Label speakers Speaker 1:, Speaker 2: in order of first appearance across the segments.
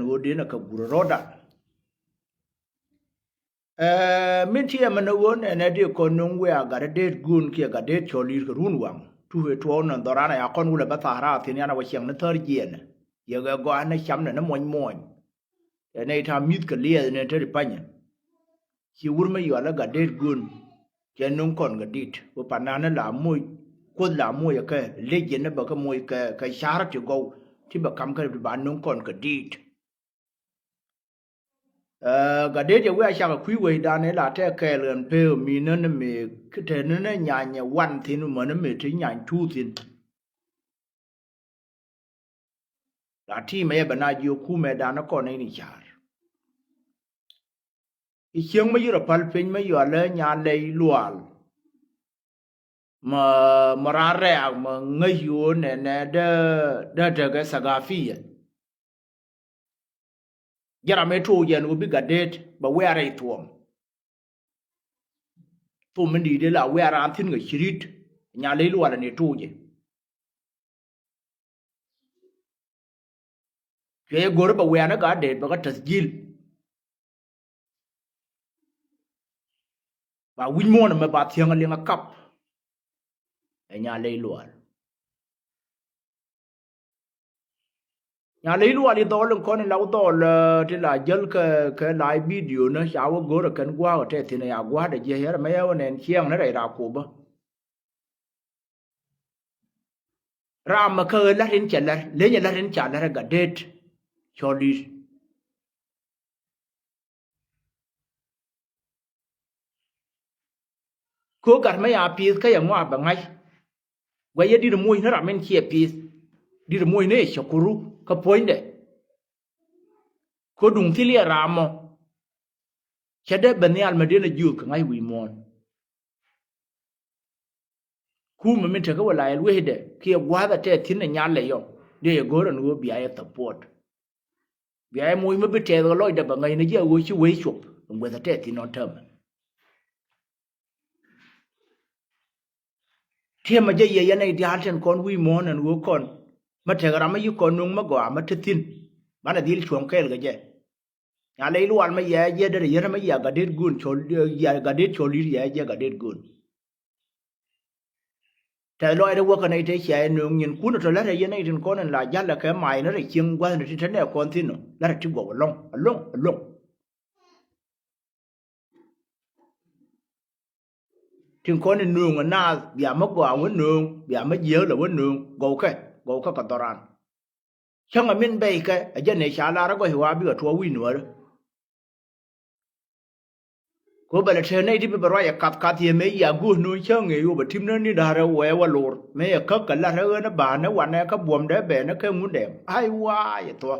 Speaker 1: wo de na ka guru roda min ti man won na de ko nun we ga de gun ki ga de choli ko run wang tu he to na dorana ya kon wala ba ta tin yana wa chiang na thar yen ye ga go na cham na moñ moñ ne ta mit ka le ne te panya ki wur ma yo la ga de gun ke nun kon ga dit wo panana la moy ko la moy ka le yen ba ka moy ka shara ti go ti ba kam ka ba nun kon ka dit ga de je we sha ka kwi we da ne la te ke len pe mi ne ne me te ne ne nya nya wan tin mo ne me ti nya tu tin la ti me ba na ji ku me da na ko ne ni char I chieng ma yura pal pin ma yo le nya le lual ma ra re ma ngai yo ne ne de ga sagafi Jara me to yen wo bi ga det ba we are tuom to men di de la we are antin ga shirit nya le lu wala ne to je ke gor ba we na ga det ba ga tasjil ba win mo na me ba thiang le nga kap nya le lu wala nya le lu wala do lo kon la do le ti la jel ke live video na sha wo gor kan gwa te ti na ya gwa de je her me yo nen chiang na re ra ko ba ram ma ke la rin chen la le nya la rin cha la ga det choli ko gar ma ya pi ka ya ngwa ba ngai gwa ye di mo ni ra men chi pi di mo ne shakuru ka poinde ko dung ti le ramo chede bani al medina ju ka ngai wi mon ku ma min ta ka wala el wehde ki gwa da te tin nya le yo de ye goran wo bi ay support bi ay mo mi be te lo da ba ngai ne je wo chi we chup ngwe da te tin on term tie ma je ye ya nei di halten kon wi mon an wo kon ma te gara ma yu kon nung ma go ma te tin bana dil chuom kel ga je ya le lu al ma ye je de ye ma ya ga det gun chol ya ga det choli ye je ga det gun te lo ai wo ka nei te che nung nyin ku no to la ye nei tin kon la ya la ka mai na re ching gwa ne tin ne kon tin no la ti go long tin kon nung na ya ma go wa nung ya ma ye la wa nung go ka ka doran changa min be ka je ne sha la ra go hiwa bi ga to wi no ko bele te nei di be ro ya kat ye me ya gu no chang e yo ba tim na ni da ra we wa lor me ya ka la ra na ba na wa na ka bom de be na ka mu de ai wa ya to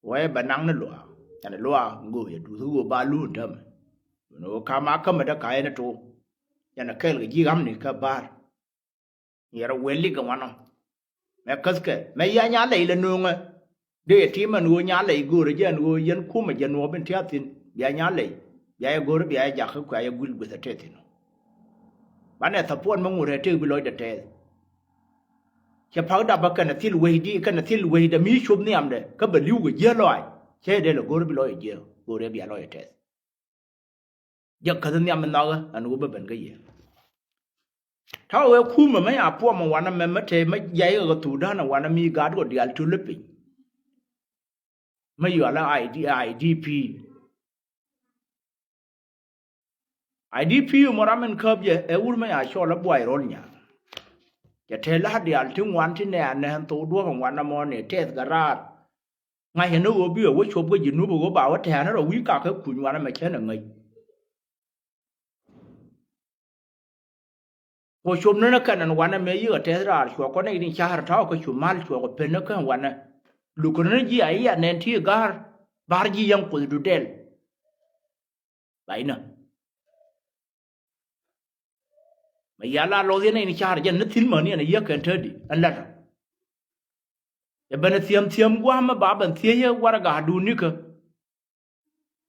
Speaker 1: we ba nang na lo ya na lo ngo ya du su ba lu dam no ka ma ka ma da ka na to ya na kel ga ji gam ni ka bar ya ra we li ga wa no me kas ke me ya nya le le no nga de ti ma no nya le gu re je no yen ku ma je no ben tia tin ya nya le ya gor bi ya ja ka ya gul gu ta te no bana ta pon ma ngure te bi lo da te che pa da ba ka na til we di ka na til we da mi shub ni am de ka ba liu gu je lo ai che de lo gor bi lo je gor bi ya lo te ya ka ni am na ga an gu ba ben ga ye ta we ku ma ya po ma wa na me ma te ma ya ga tu da na wa na mi ga do di al tu le pi ma yo la IDP IDP moramen kab je e wur ma ya sho la boy rol nya ya te la di al tin wan tin ne an to do kan wan na mo ne te garat ngai he no wo bi wo chop go jinu bo ba wa te na ro wi ka ka ku wan na me chen na ngai ko chop na kan an wan na me yi te ra sho ko ne ni char ta ko chu mal sho ko pen na kan wan na lu ko ne ji ai ya ne ti gar bar ji yang ko du del bai na ma yala lo ne ni char jen na til ma ni na ye kan tedi Allah ya bana tiam gwa ma ba ban tie ye wara ga du ni ka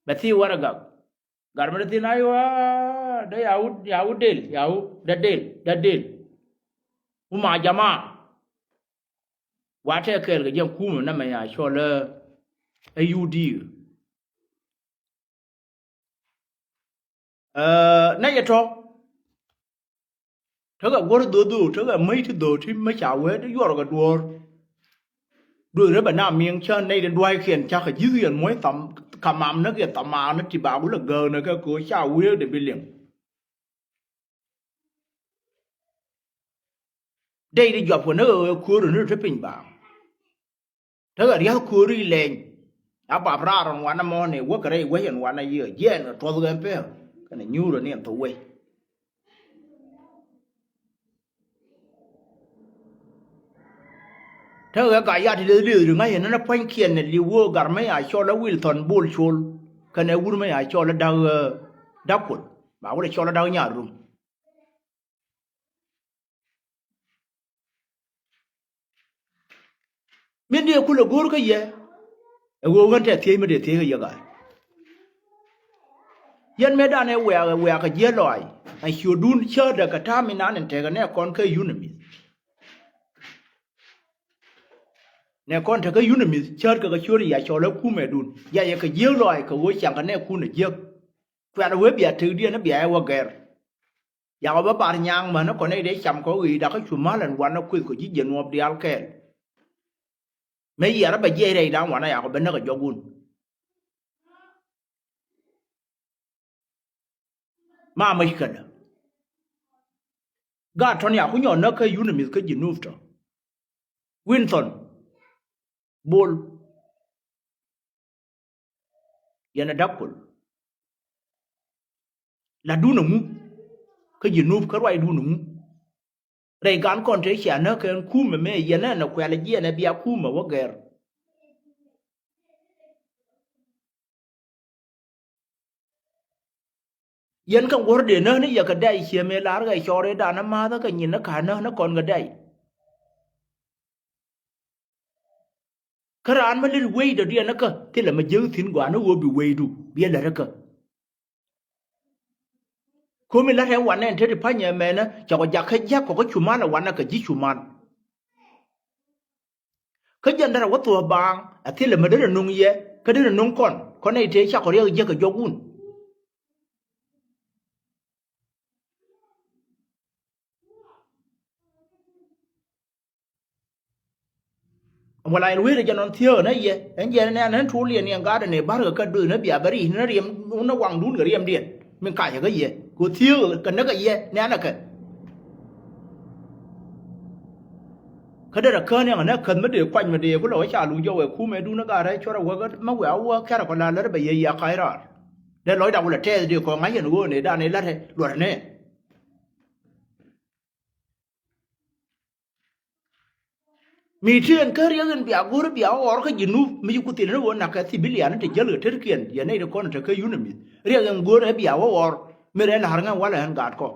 Speaker 1: ba ti wara ga gar ma ti na yo da yaud del yaud da del uma jama wa te kel ga jen ku na ma ya sho le AUD na ya to thoga gor do thoga mai thi do thi ma cha we de yor ga dor do re ba na miếng cha nei de dwai khian cha ka ji yen moi tam kamam na ke tama na ti ba bu la ga na ka ko cha we de billion đây đi job của nó cua rồi nó rất bình bảo thế là dia cua đi lên à bà ra rồi ngoan năm này quốc cái đây quay hiện ngoan này giờ giờ nó cho tôi em phải cái này nhu rồi niệm tôi thế là cái gì thì lưu ngay hiện nó phanh kiên này lưu gar mấy ai cho nó Wilson bull chul cái này uống mấy ai cho nó đau đau quần bảo là cho nó đau nhà rồi miền địa kêu là gor cái gì gor cái thế mà để thế cái gì cái yan me da ne we ka je loy ai hyodun che da ka ta mi nan te ga ne kon ka unimi ne kon te ka unimi che ka hyori ya cho la ku me dun ya ka je loy ka wo chang ka ne ku ne je kwa da we bia tu dia na bia wa ger ya ba bar nyang mà nó còn này để chăm có gì đã có chùm má lần quan nó quy của chỉ dân ngọc đi ăn kèn mấy giờ nó bị dây đây đang quan này có bên nó có jogun mà mấy cái đó gạt thằng nhà cũng nhỏ nó cái unit cái gì nút đó Winson Bull ya nó đắp quần là đu nung cái gì nút cái loại đu nung đây gan con thấy chả nó cái khu mà mấy giờ nó quẹt là gì nó bia khu mà vác ger yan kan gor de no ni ya ka dai che me lar ga chore da na ma da ka nyin na ka na kon ga dai karan ma lir wei da dia na ka ti la ma je thin gwa no wo bi wei du bi la ra ka ko mi la he wan ne te pa nya me na cha ko ja ka ja ko chu ma na wan na ka ji chu man ka jan da wa to bang a ti la ma da nung ye ka da nung kon nei te cha ko ri je ka jogun wala el were janon thio na ye en je na nan thu lien yang ga ne bar ka du na bia bari na riem na wang dun ga riem dien min ka ya ga ye ko thio ka na ga ye na ka da ka ne na kan ma de kwan ma de ko lo cha lu jo we khu me du na ga ra cho ra wa ga ma wa wa ka ra ko la la ba ye ya kai ra de loi da la te de ko ngai ye no ne da ne la the lo ne mi thiên cái riêng bia gor bia or cái gì nu mi ku tin nó na cái civilian thì jel ter kien ya nei ko na cái unit riêng gor bia or mi re la har nga wala han gat ko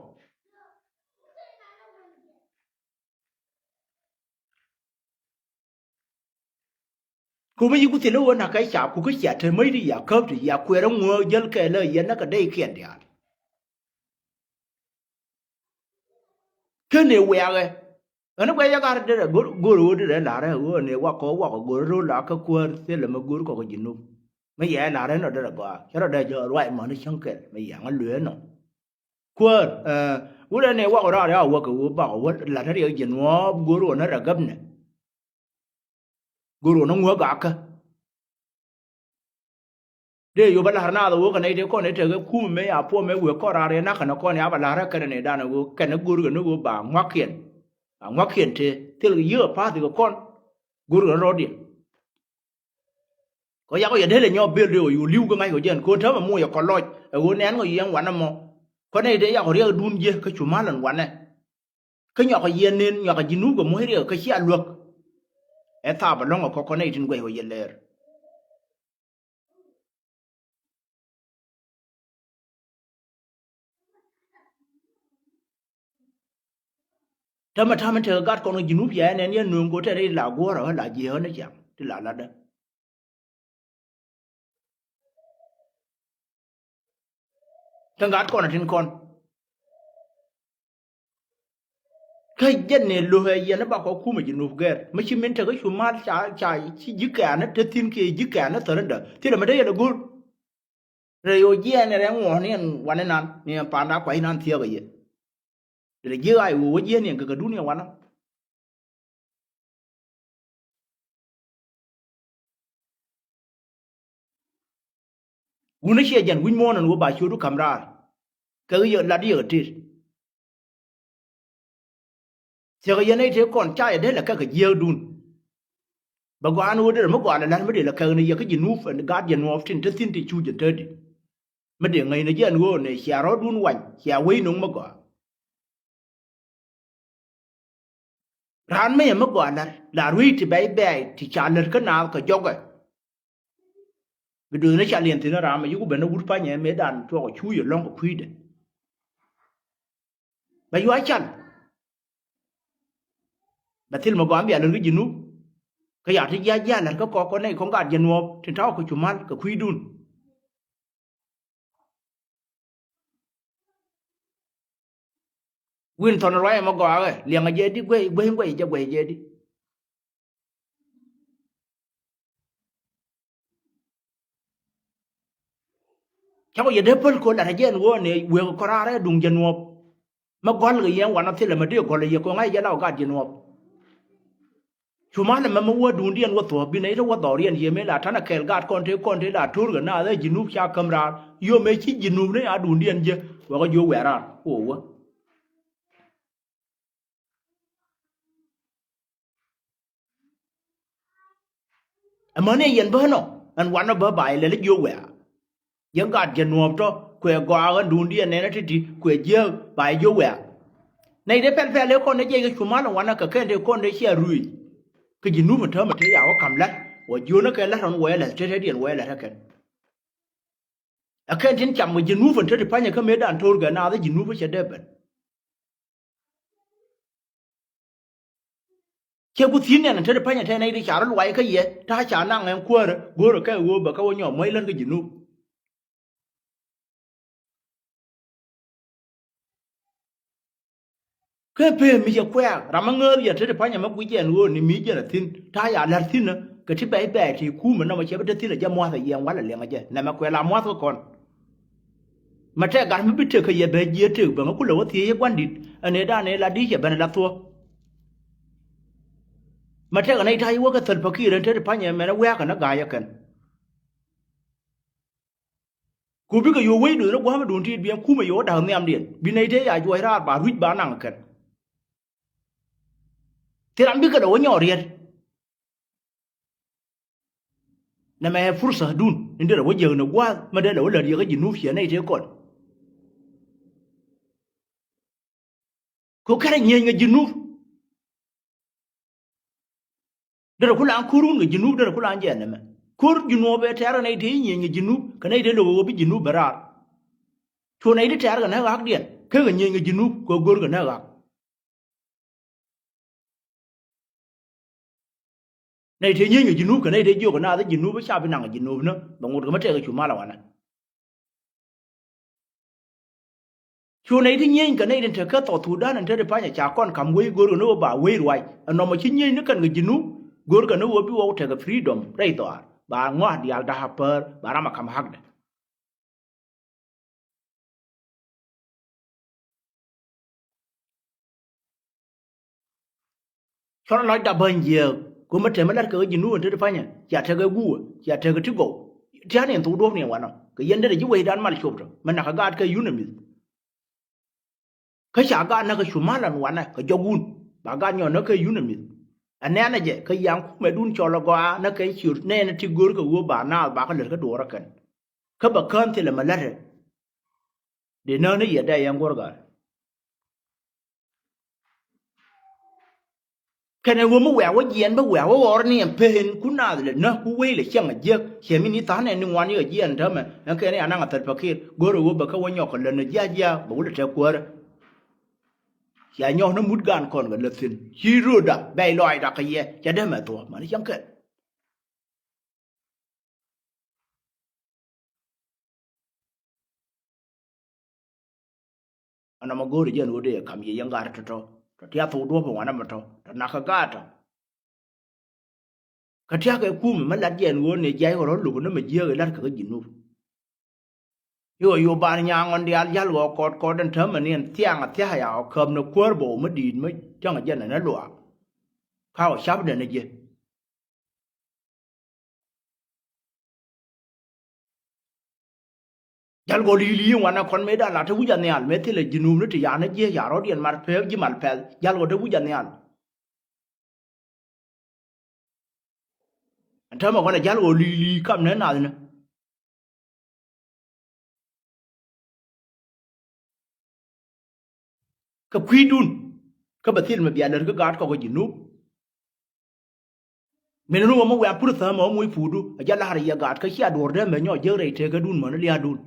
Speaker 1: cô mấy cô tiền nó cái chả cô cái chả thế mấy đi giả khớp thì giả quê đó ngồi dân kể lời dân nó cả đây kiện đi cái này quê rồi nó quay ra cái đó là guru đó là đấy guru này qua có guru là cái quê thế là mà guru có cái gì luôn mấy giờ là đấy nó đó là qua cái đó đây giờ loại mà nó chẳng kể mấy giờ nó luyện nó quê guru này qua cái đó đấy qua cái guru bảo qua là nó đi gì nó guru nó là gấp này guru nó ngua gạc de yo bala harna da wo kana de ko ne te ku me ya po me we ko rare na kana ko ne abala ra kana ne da na go kana guru no go ba ngwakien te til yo pa ti ko kon guru ro di ko ya ko ya de le nyo bil de yo liu ko ngai ko jen ko ta ma mu ya ko loj go nen ko yen wan mo ko ne de ya ko re dun je ka chu ma lan wan ne ka nyo ko yen nen nyo ka jinu go mo re ka chi aluk e ta ba long ko ne tin go yo yen ler ta mà chờ gắt con người núp vậy nên nhân nương của thế đây là gua rồi là gì hơn nó chẳng thì là đó thằng gắt con là trên con kai jenne lo he yana ba ko kuma jinu ger mashi min ta ga shumal cha ci jika na ta tin ke jika na tare da tira ma da ya da gol re yo je ne re ngo ne wan nan ne pa na kwai nan tiya ga ye re je ai wo je ne ga duniya wana guna shi jan win mo nan wo ba shi du kamra ka yo la di ga tir se ga ye ne te kon cha ya de la ka ga je dun ba gwa no de ma gwa la ma de la ka ne ye ka jinu fa ga je no tin ta tin ti chu je te di ma de ngai ne je no ne xia ro dun wan xia wei no ma gwa ran me ma gwa la rui ti bai bai ti cha ler ka na ka joga bidu ne cha lien tin ra ma yu be na wur pa nya me dan to ko chu ye long ko khui de ba yu a chan ba til ma gwa mi ler ga jinu ka ya ti ya la ka ko ne ko ga je no tin ta ko chu mal ka khui dun win ton ra ma gwa ga liang je di gwe je gwe je di cháu giờ đấy phânคนอะไรเย็นวัวเนี่ยเวกคราเรดุงเจนวบมาก่อนเลยยังวันนั้นที่เรามาเดียวก่อนเลยยังก็ง่ายจะเล่ากันเจนวบชูมันมันมาวัวดุงเดียนวัวตัวบินไอ้ตัววัวต่อเรียนเยี่ยมเลยท่านนักเขลกาดก่อนเทล่าทูร์กันน่าได้จินุบชาคัมราโยไม่คิดจินุบเนี่ยอาดุงเดียนเยอะว่าก็โยแหวราโอ้วะมันเนี่ยยันเบอร์เนาะอันวันนั้นเบอร์บ่ายเลยโยแหวยังกาดเจนวบจ้ะคุยกว่ากันดุงเดียนเนี่ยนะที่คุยเยอะบ่ายโยแหวในเด็กแฟนๆแล้วคนในใจก็ชูมันวันนั้นก็แค่เด็กคนในเชียร์รุ่ยก็ยินูมันเธอมาเทียว่าคำละว่าโยนก็ละทางวัวละเทียเดียนวัวละทั้งกันแค่ที่จำว่ายินูมันเธอที่พันยังก็ไม่ได้อันทูร์กันน่าจะยินูไม่ใช่เด็กเป็นแค่กูทิ้งเนี่ยเธอที่พันยังเธอในที่ชาร์ลไว้ก็เยอะถ้าชานั่งเองกลัวเลยกูรู้แค่วัวแบบเขาว่าหย่อไม่เล่นก็ยินูแค่เพื่อมีจะแควกรามังเงยอย่าเธอจะพยายามมาคุยกันวัวนี่มีเจนะทิ้งถ้าอยากลัดทิ้งนะก็ที่ไปที่คู่มันน่ามาเชื่อว่าทิ้งแล้วจะมัวแต่ยังวันละเลี้ยงอะไรนั่นมาแควลามัวสักคนมาแท้การไม่ไปเจอขยันไปเยอะถึงบางคนเลยว่าที่ยังวันดิอันนี้ด้านนี้ลาดีจะเป็นละตัวมาแท้กันในไทยว่าก็สันพักีเรนเธอจะพยายามมาแวกกันนักกายกันกูพี่ก็อยู่ไว้ดูแล้วว่ามาดูที่เบี้ยคู่มาอยู่ดาวเนี่ยมเดียนบินในเทยาอยู่ไอ้ราบารุยบ้านนั่งกันที่รันพี่ก็โดนหย่อเรียนนั่นแม่ฟุตซาดุนนี่เดี๋ยวว่าเยอะนะว่ามาเดี๋ยวเลยก็ยินูเสียในเทก่อนเขาแค่เงี้ยเงี้ยยินูเดี๋ยวคุณอ่านคูรุนกับยินูเดี๋ยวคุณอ่านเจนนะมั้ยคูรุยินูไปแทนในเทยเงี้ยยินูกันในเดี๋ยวเราไปยินูบาร์ชวนในเดี๋ยวแทนกันนะรักเดียนแค่เงี้ยยินูก็กอดกันนะรักในเทยเงี้ยยินูกันในเดี๋ยวโยกันนะแต่ยินูไปชาไปนั่งยินูเนาะบางคนก็ไม่เจอกันชั่วมาแล้วนะช่วงไหนที่ยิ่งกันในเดือนเธอก็ต่อถูด้านนั้นเธอได้พายจากก้อนคำเว้ยกูรู้นะว่าบ่าเว้ยรวยอันนั้นมาชิ้นยิ่งนึกกันกับจินุกูรู้กันนะว่าพี่ว่าเธอกับฟรีดอมได้ต่อบ่างว่าเดียร์ดาฮับเปอร์บ่ารามาคำฮักเดชอนน้อยดับเบิลเยอะกูมาเจอมาแล้วก็จินุเธอได้พายอยากเธอกับกูอยากเธอกับที่กูที่อันนี้ตัวดวงเนี่ยวันนั้นก็ยันได้ยุ่งด้านมาลิชอบจ้ะมันนักการก็ยุ่งมิดเขาชาการนักชั่วมาแล้ววันนั้นก็จกุนบางการย้อนนักก็ยุ่งมิดอันนี้นะเจ๊ก็ยังไม่ดุนชอลกว่านักก็ชิวเนี่ยนะที่กูรู้ก็วัวบ้านน่าบ้าก็เลยก็ดูรักกันเขาบอกกันที่ละมาแล้วเดี๋ยวนั้นเนี่ยได้ยังกูรู้กันแค่ในวัวมาแหววว่าเย็นมาแหววว่าวันนี้เพลินคุณน่าเลยนะกูเว้ยเลยเชี่ยงเยอะเชี่ยมินิตาเนี่ยหนึ่งวันนี้เย็นเท่าไหร่แล้วแค่นี้อันนั้นก็ตัดพักขี้กูรู้ว่าบอกเขาว่าหยอกกันเลยเนี่ยเยอะบอกว่าจะกลัวอย่าหยอกน้ำมุดกันก่อนกันเลยสิฮีโร่ด่าใบลอยด่าขยี้จะได้มาตัวมันยังเกิดอันนั้นมากูเรียนรู้เรื่องคำยี่ยังการ์ดตัว tia thu do po wana mato na ka gata ka tia ka ku me la jen wo ne jai ko lu no me je ga lar ka jinu yo ban nyang on dia yal go ko den thum ne tiang a tia ya khom no kwor bo me din me chang jen na lo ka o shab de ne je yal go li wana kon me da la thu ja ne al me te le jinu ne ti ya ne je ya ro dien mar pe ji mal pe yal go thu ja ne al thơ mà con là giá lô li cầm nến nào nữa cái quy đun cái bát thiên mà bây giờ cái gạt có cái gì núp mình nó mà quay phút thơ mà mỗi phút đu giá là hay gạt cái xe đổ ra mình nhỏ giờ đây thế cái đun mà nó lia đun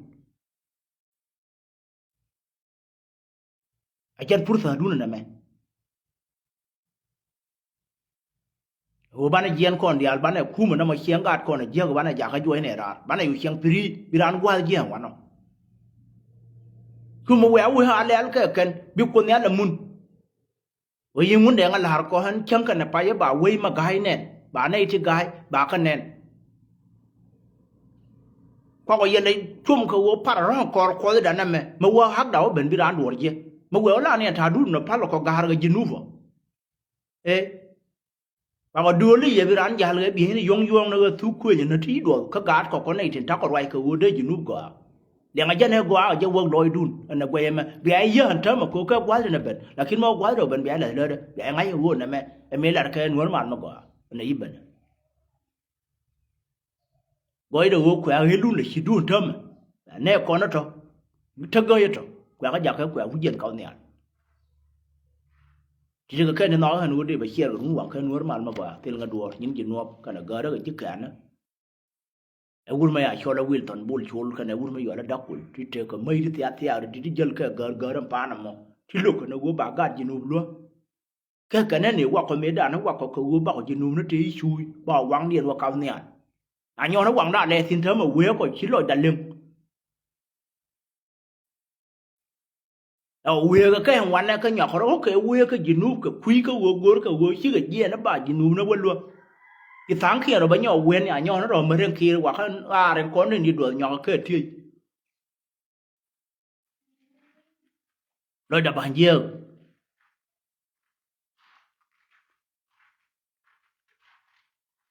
Speaker 1: giá phút thơ đun là mày ô bạn giang con đi al bạn khu mà nó mà xiang gạt con là giang bạn giá cái chuối này ra bạn này xiang piri biran qua giang bạn nó cứ mà quay hà lẽ cái biết con này là mun vậy nhưng muốn để ngal har ko han chăng cái này phải bà quay mà gai nè bà này thì gai bà cái nè qua cái này chung cái wo par ra ko đó nè mà wo hắc đầu bên biran đuổi chứ mà wo là này thà đun nó par là có gar cái gì nuvo ê bà có đưa đi về biran giá cái biển yong nó thu quê nó tí đuổi cái gạt có này thì ta có quay cái wo đấy gì nuvo để ngay chân này qua ở chỗ quân đội đun anh quay mà bị ai giờ hắn thở mà cố cái quá lên bên là khi mà quá rồi bên bị ai lại lên bị ai ngay quân này em là cái nuôi mà nó qua anh ấy bên gọi được vô quẹo hết luôn là chỉ đun thơm nè con nó cho thơ gây cho quẹo cái giặc cái quẹo cũng dân cậu nè chỉ cái này nói hắn nuôi đi phải chia rồi cũng quảng cái nuôi mà qua thì là đùa những chuyện nuôi cái là gỡ đó cái chiếc cản đó ul ma ya chola wil ton bul chol kana ul ma yola dakul ti te ko mai ti atia ti jel ka gar pa na mo ti lo ko na go ba ga jinu lo ka kana ni wa ko me da na wa ko go ba ko jinu na ti chui ba wang dien wa ka ne a nyo na wang da le sin thơ mà we ko chi lo da lem we ka ka wan na ka nya ko ko we ka jinu ka kui ka go chi ga je na ba jinu na wa lo cái tháng kia rồi bao nhiêu quên nhà nhau nó rồi mà riêng kia hoặc là riêng con nên đi đuổi nhau cái thì rồi đập hàng nhiều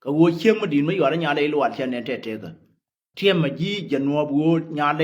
Speaker 1: cái vô chiêm mà đi mấy gọi là nhà đây loạn cho nên thế cái chiêm mà gì dân mua bùa nhà đây